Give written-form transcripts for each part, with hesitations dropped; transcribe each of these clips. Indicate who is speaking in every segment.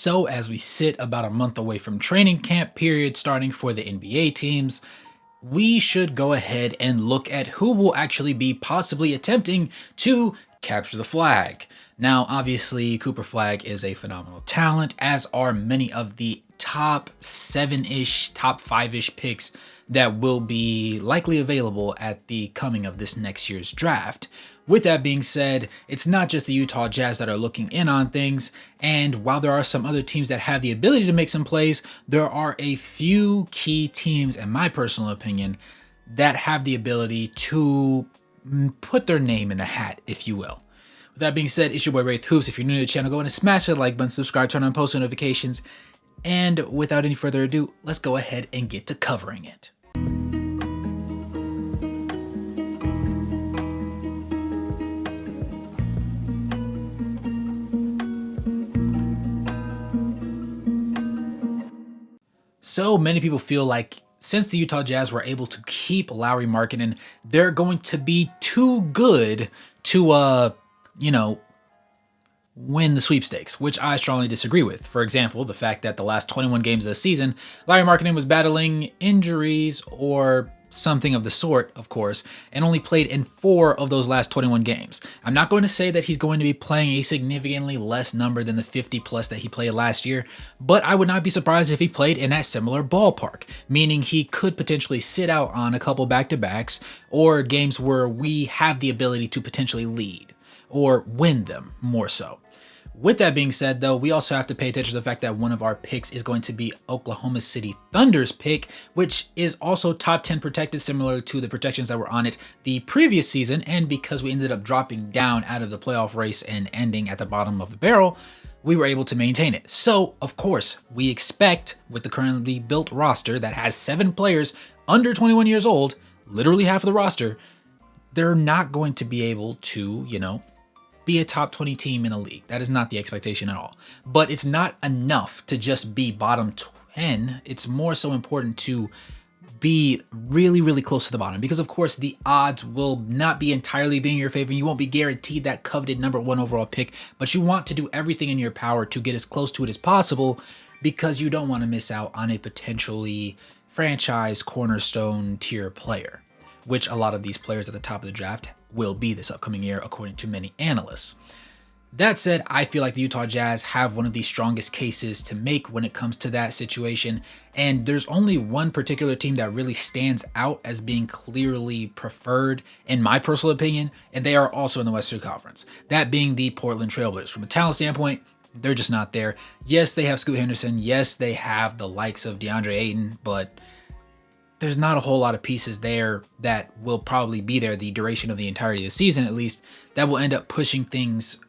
Speaker 1: So, as we sit about a month away from training camp period starting for the NBA teams, we should go ahead and look at who will actually be possibly attempting to capture the flag. Now, obviously, Cooper Flagg is a phenomenal talent, as are many of the top 7-ish, top 5-ish picks that will be likely available at the coming of this next year's draft. With that being said, it's not just the Utah Jazz that are looking in on things, and while there are some other teams that have the ability to make some plays, there are a few key teams, in my personal opinion, that have the ability to put their name in the hat, if you will. With that being said, it's your boy Wraith Hoops. If you're new to the channel, go ahead and smash that like button, subscribe, turn on post notifications, and without any further ado, let's go ahead and get to covering it. So many people feel like since the Utah Jazz were able to keep Lauri Markkanen, they're going to be too good to, win the sweepstakes, which I strongly disagree with. For example, the fact that the last 21 games of the season, Lauri Markkanen was battling injuries or something of the sort, of course, and only played in 4 of those last 21 games. I'm not going to say that he's going to be playing a significantly less number than the 50 plus that he played last year, but I would not be surprised if he played in that similar ballpark, meaning he could potentially sit out on a couple back-to-backs or games where we have the ability to potentially lead or win them more so. With that being said, though, we also have to pay attention to the fact that one of our picks is going to be Oklahoma City Thunder's pick, which is also top 10 protected, similar to the protections that were on it the previous season. And because we ended up dropping down out of the playoff race and ending at the bottom of the barrel, we were able to maintain it. So, of course, we expect with the currently built roster that has 7 players under 21 years old, literally half of the roster, they're not going to be able to, be a top 20 team in a league. That is not the expectation at all. But it's not enough to just be bottom 10. It's more so important to be really, really close to the bottom because, of course, the odds will not be entirely being in your favor. You won't be guaranteed that coveted number 1 overall pick, but you want to do everything in your power to get as close to it as possible because you don't want to miss out on a potentially franchise cornerstone tier player, which a lot of these players at the top of the draft will be this upcoming year, according to many analysts. That said, I feel like the Utah Jazz have one of the strongest cases to make when it comes to that situation, and there's only one particular team that really stands out as being clearly preferred, in my personal opinion, and they are also in the Western Conference, that being the Portland Trailblazers. From a talent standpoint, they're just not there. Yes, they have Scoot Henderson. Yes, they have the likes of DeAndre Ayton, but there's not a whole lot of pieces there that will probably be there the duration of the entirety of the season, at least, that will end up pushing things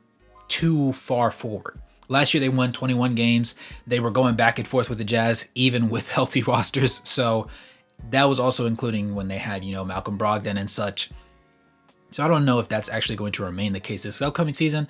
Speaker 1: too far forward. Last year, they won 21 games. They were going back and forth with the Jazz, even with healthy rosters. So that was also including when they had, Malcolm Brogdon and such. So I don't know if that's actually going to remain the case this upcoming season,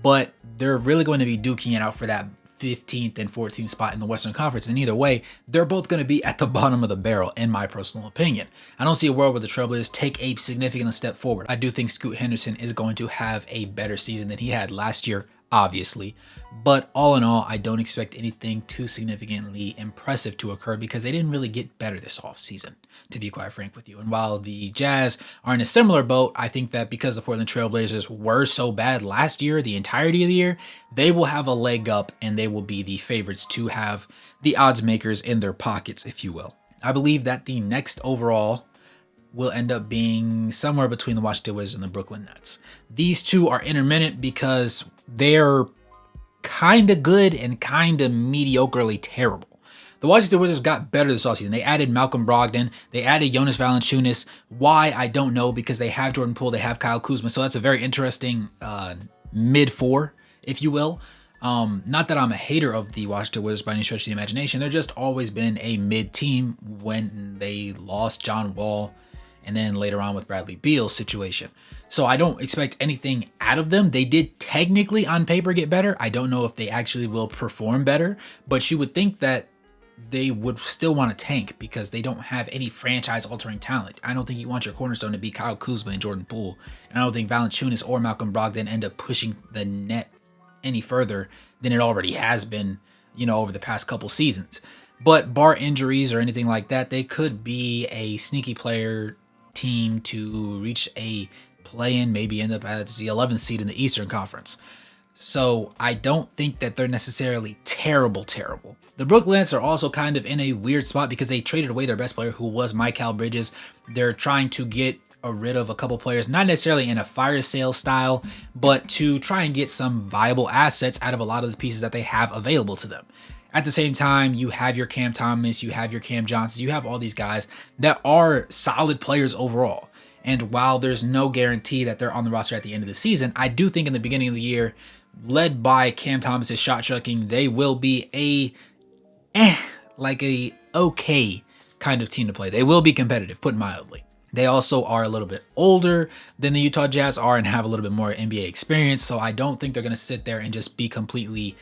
Speaker 1: but they're really going to be duking it out for that 15th and 14th spot in the Western Conference. And either way, they're both going to be at the bottom of the barrel, in my personal opinion. I don't see a world where the Trailblazers take a significant step forward. I do think Scoot Henderson is going to have a better season than he had last year, obviously. But all in all, I don't expect anything too significantly impressive to occur because they didn't really get better this offseason, to be quite frank with you. And while the Jazz are in a similar boat, I think that because the Portland Trailblazers were so bad last year, the entirety of the year, they will have a leg up and they will be the favorites to have the odds makers in their pockets, if you will. I believe that the next overall will end up being somewhere between the Washington Wizards and the Brooklyn Nets. These two are intermittent because they're kind of good and kind of mediocrely terrible. The Washington Wizards got better this offseason. They added Malcolm Brogdon. They added Jonas Valanciunas. Why, I don't know, because they have Jordan Poole. They have Kyle Kuzma. So that's a very interesting mid-4, if you will. Not that I'm a hater of the Washington Wizards by any stretch of the imagination. They're just always been a mid-team when they lost John Wall and then later on with Bradley Beal's situation. So I don't expect anything out of them. They did technically on paper get better. I don't know if they actually will perform better, but you would think that they would still want to tank because they don't have any franchise-altering talent. I don't think you want your cornerstone to be Kyle Kuzma and Jordan Poole, and I don't think Valanciunas or Malcolm Brogdon end up pushing the net any further than it already has been over the past couple seasons. But bar injuries or anything like that, they could be a sneaky player team to reach a play-in, maybe end up as the 11th seed in the Eastern Conference. So I don't think that they're necessarily terrible. The Brooklyn Nets are also kind of in a weird spot because they traded away their best player, who was Mikal Bridges. They're trying to get rid of a couple players, not necessarily in a fire sale style, but to try and get some viable assets out of a lot of the pieces that they have available to them. At the same time, you have your Cam Thomas, you have your Cam Johnson, you have all these guys that are solid players overall. And while there's no guarantee that they're on the roster at the end of the season, I do think in the beginning of the year, led by Cam Thomas's shot chucking, they will be a okay kind of team to play. They will be competitive, put mildly. They also are a little bit older than the Utah Jazz are and have a little bit more NBA experience, so I don't think they're going to sit there and just be completely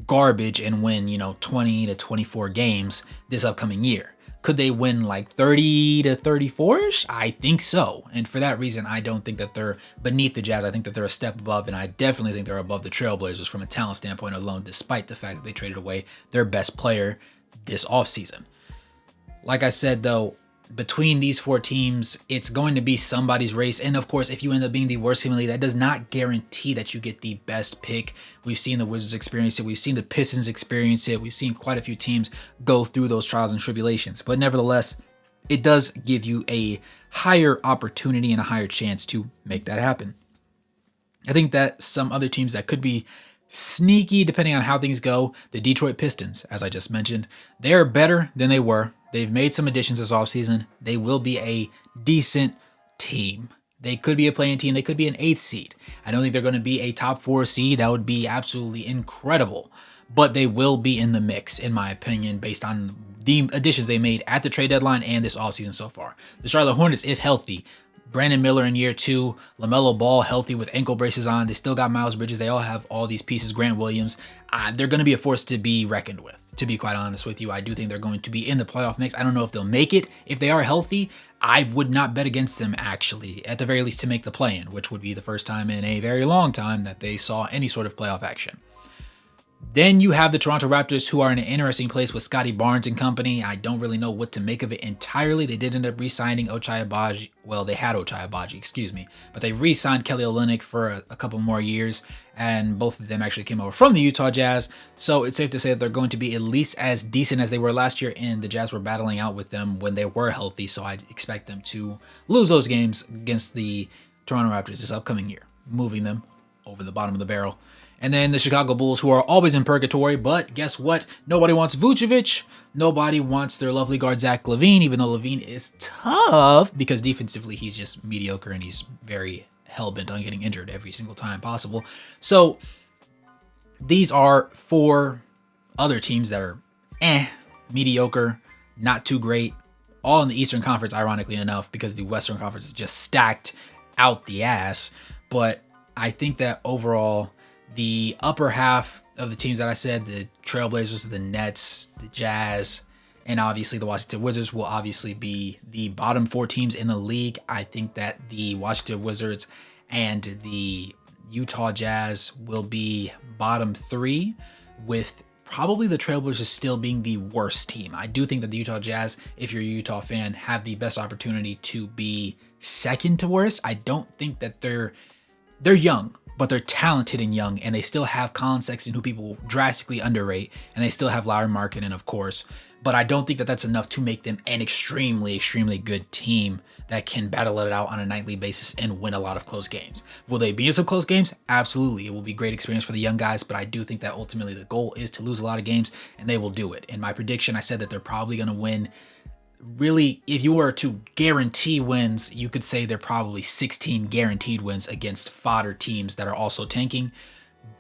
Speaker 1: garbage and win, 20 to 24 games this upcoming year. Could they win like 30 to 34-ish? I think so. And for that reason, I don't think that they're beneath the Jazz. I think that they're a step above, and I definitely think they're above the Trailblazers from a talent standpoint alone, despite the fact that they traded away their best player this offseason. Like I said, though, between these four teams, it's going to be somebody's race. And of course, if you end up being the worst team in the league, that does not guarantee that you get the best pick. We've seen the Wizards experience it. We've seen the Pistons experience it. We've seen quite a few teams go through those trials and tribulations. But nevertheless, it does give you a higher opportunity and a higher chance to make that happen. I think that some other teams that could be sneaky, depending on how things go, the Detroit Pistons, as I just mentioned, they're better than they were. They've made some additions this offseason. They will be a decent team. They could be a play-in team. They could be an 8th seed. I don't think they're going to be a top 4 seed. That would be absolutely incredible. But they will be in the mix, in my opinion, based on the additions they made at the trade deadline and this offseason so far. The Charlotte Hornets, if healthy, Brandon Miller in year 2, LaMelo Ball healthy with ankle braces on. They still got Miles Bridges. They all have all these pieces. Grant Williams. They're going to be a force to be reckoned with, to be quite honest with you. I do think they're going to be in the playoff mix. I don't know if they'll make it. If they are healthy, I would not bet against them, actually, at the very least to make the play-in, which would be the first time in a very long time that they saw any sort of playoff action. Then you have the Toronto Raptors, who are in an interesting place with Scotty Barnes and company. I don't really know what to make of it entirely. They did end up re-signing Ochai Agbaji. Well, they had Ochai Agbaji, but they re-signed Kelly Olynyk for a couple more years, and both of them actually came over from the Utah Jazz. So it's safe to say that they're going to be at least as decent as they were last year, and the Jazz were battling out with them when they were healthy. So I expect them to lose those games against the Toronto Raptors this upcoming year, moving them over the bottom of the barrel. And then the Chicago Bulls, who are always in purgatory, but guess what? Nobody wants Vucevic. Nobody wants their lovely guard, Zach LaVine, even though LaVine is tough because defensively he's just mediocre and he's very hell-bent on getting injured every single time possible. So these are 4 other teams that are mediocre, not too great, all in the Eastern Conference, ironically enough, because the Western Conference is just stacked out the ass. But I think that overall, the upper half of the teams that I said, the Trailblazers, the Nets, the Jazz, and obviously the Washington Wizards will obviously be the bottom 4 teams in the league. I think that the Washington Wizards and the Utah Jazz will be bottom 3, with probably the Trailblazers still being the worst team. I do think that the Utah Jazz, if you're a Utah fan, have the best opportunity to be second to worst. I don't think that they're young, but they're talented and young, and they still have Colin Sexton, who people drastically underrate, and they still have Lauri Markkanen, of course. But I don't think that that's enough to make them an extremely, extremely good team that can battle it out on a nightly basis and win a lot of close games. Will they be in some close games? Absolutely. It will be a great experience for the young guys, but I do think that ultimately the goal is to lose a lot of games, and they will do it. In my prediction, I said that they're probably going to win. Really, if you were to guarantee wins, you could say they're probably 16 guaranteed wins against fodder teams that are also tanking.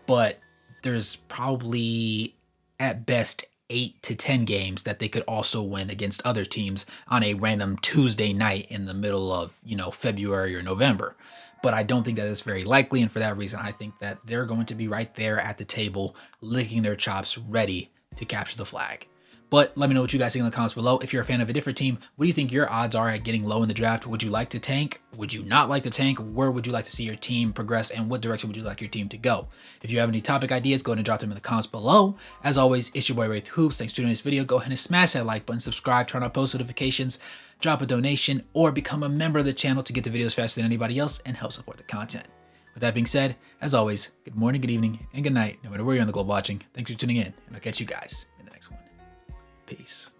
Speaker 1: But there's probably, at best, 8 to 10 games that they could also win against other teams on a random Tuesday night in the middle of, February or November. But I don't think that is very likely, and for that reason, I think that they're going to be right there at the table, licking their chops, ready to capture the flag. But let me know what you guys think in the comments below. If you're a fan of a different team, what do you think your odds are at getting low in the draft? Would you like to tank? Would you not like to tank? Where would you like to see your team progress, and what direction would you like your team to go? If you have any topic ideas, go ahead and drop them in the comments below. As always, it's your boy Wraith Hoops. Thanks for tuning in this video. Go ahead and smash that like button, subscribe, turn on post notifications, drop a donation, or become a member of the channel to get the videos faster than anybody else and help support the content. With that being said, as always, good morning, good evening, and good night, no matter where you're on the globe watching. Thanks for tuning in, and I'll catch you guys in the next one. Peace.